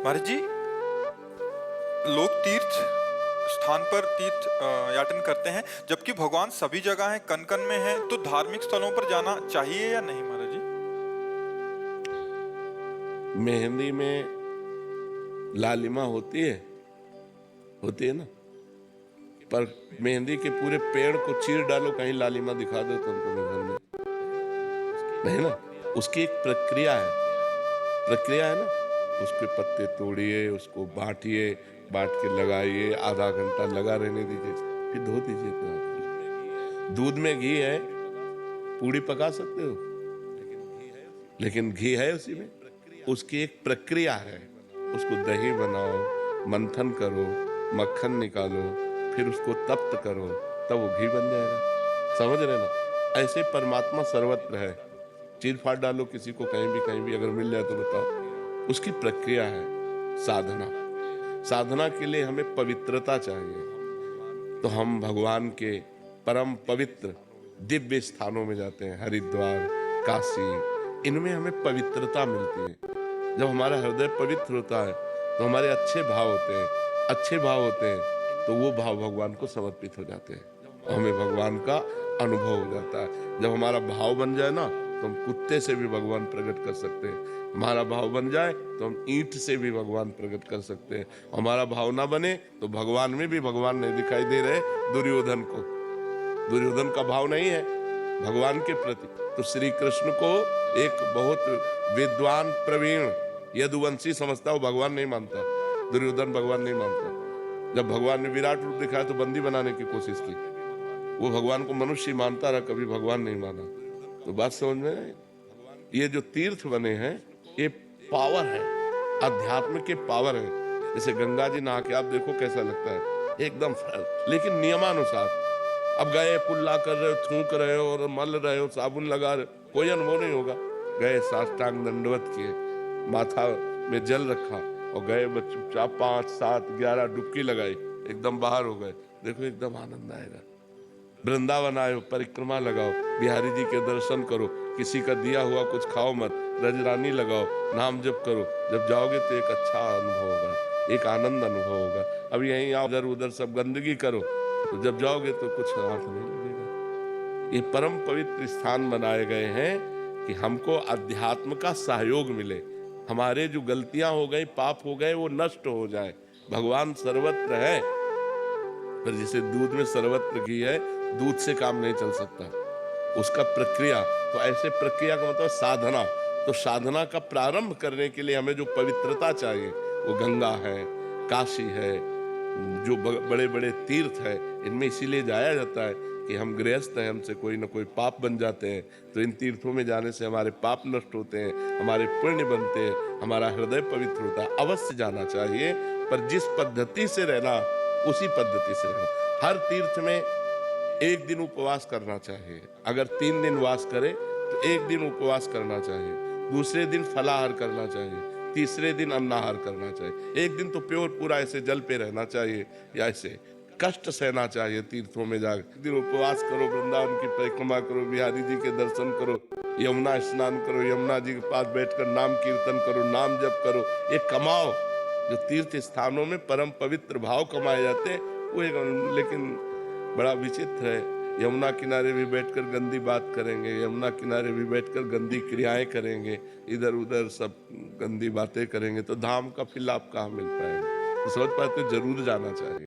महाराज जी, लोग तीर्थ स्थान पर तीर्थ याटन करते हैं, जबकि भगवान सभी जगह हैं, कन कन में है। तो धार्मिक स्थलों पर जाना चाहिए या नहीं महाराज जी? मेहंदी में लालिमा होती है ना। पर मेहंदी के पूरे पेड़ को चीर डालो, कहीं लालिमा दिखा दो तो उनको नजर नहीं ना। उसकी एक प्रक्रिया है ना। उसके पत्ते तोड़िए, उसको बांटिए, बांट के लगाइए, आधा घंटा लगा रहने दीजिए, फिर धो दीजिए। तो दूध में घी है, पूड़ी पका सकते हो, लेकिन घी है उसी में। उसकी एक प्रक्रिया है। उसको दही बनाओ, मंथन करो, मक्खन निकालो, फिर उसको तप्त करो, तब वो घी बन जाएगा। समझ रहे ना? ऐसे परमात्मा सर्वत्र है। चीर फाड़ डालो किसी को, कहीं भी अगर मिल जाए तो बताओ। उसकी प्रक्रिया है साधना। साधना के लिए हमें पवित्रता चाहिए। तो हम भगवान के परम पवित्र दिव्य स्थानों में जाते हैं, हरिद्वार, काशी। इनमें हमें पवित्रता मिलती है। जब हमारा हृदय पवित्र होता है तो हमारे अच्छे भाव होते हैं, तो वो भाव भगवान को समर्पित हो जाते हैं और हमें भगवान का अनुभव हो जाता है। जब हमारा भाव बन जाए ना, तो हम कुत्ते से भी भगवान प्रकट कर सकते हैं। हमारा भाव बन जाए तो हम ईंट से भी भगवान प्रकट कर सकते हैं। हमारा भाव ना बने तो भगवान में भी भगवान नहीं दिखाई दे रहे। दुर्योधन का भाव नहीं है भगवान के प्रति। तो श्री कृष्ण को एक बहुत विद्वान प्रवीण यदुवंशी समझता, वो भगवान नहीं मानता। दुर्योधन भगवान नहीं मानता। जब भगवान ने विराट रूप दिखाया तो बंदी बनाने की कोशिश की। वो भगवान को मनुष्य मानता रहा, कभी भगवान नहीं माना। तो बात समझ में आई? ये जो तीर्थ बने हैं, ये पावर है, अध्यात्म के पावर है। जैसे गंगा जी नहा के आप देखो कैसा लगता है, एकदम फ्रेश, लेकिन नियमानुसार। अब गए, कुल्ला कर रहे हो, थूक रहे हो और मल रहे हो, साबुन लगा रहे हो, कोई अनुभव नहीं होगा। गए, साष्टांग दंडवत किए, माथा में जल रखा और गए, चुपचाप 5, 7, 11 डुबकी लगाई, एकदम बाहर हो गए। देखो एकदम आनंद आएगा। वृंदावन आए, परिक्रमा लगाओ, बिहारी जी के दर्शन करो, किसी का दिया हुआ कुछ खाओ मत, रजरानी लगाओ, नाम जप करो। जब जाओगे तो एक अच्छा अनुभव होगा, एक आनंद अनुभव होगा। अब यहीं आओ, इधर उधर सब गंदगी करो, तो जब जाओगे तो कुछ हाथ नहीं लगेगा। ये परम पवित्र स्थान बनाए गए हैं कि हमको अध्यात्म का सहयोग मिले। हमारे जो गलतियां हो गई, पाप हो गए, वो नष्ट हो जाए। भगवान सर्वत्र है, पर जैसे दूध में सर्वत्र घी है, दूध से काम नहीं चल सकता। उसका प्रक्रिया, तो ऐसे प्रक्रिया का मतलब साधना। तो साधना का प्रारंभ करने के लिए हमें जो पवित्रता चाहिए, वो गंगा है, काशी है, जो बड़े बड़े तीर्थ है, इनमें इसीलिए जाया जाता है कि हम गृहस्थ हैं, हमसे कोई ना कोई पाप बन जाते हैं। तो इन तीर्थों में जाने से हमारे पाप नष्ट होते हैं, हमारे पुण्य बनते हैं, हमारा हृदय पवित्र होता है। अवश्य जाना चाहिए, पर जिस पद्धति से रहना, उसी पद्धति से रहना। हर तीर्थ में एक दिन उपवास करना चाहिए। अगर 3 दिन वास करे तो एक दिन उपवास करना चाहिए, दूसरे दिन फलाहार करना चाहिए, तीसरे दिन अन्नाहार करना चाहिए। एक दिन तो प्योर पूरा ऐसे जल पे रहना चाहिए, या ऐसे कष्ट सहना चाहिए। तीर्थों में जाकर दिन उपवास करो, वृंदावन की परिक्रमा करो, बिहारी जी के दर्शन करो, यमुना स्नान करो, यमुना जी के पास बैठकर नाम कीर्तन करो, नाम जप करो, ये कमाओ। जो तीर्थ स्थानों में परम पवित्र भाव कमाए जाते हैं, वो लेकिन बड़ा विचित्र है। यमुना किनारे भी बैठकर गंदी बात करेंगे, यमुना किनारे भी बैठकर गंदी क्रियाएं करेंगे, इधर उधर सब गंदी बातें करेंगे, तो धाम का फिर लाभ कहाँ मिल पाएगा? तो समझ पाते, जरूर जाना चाहिए।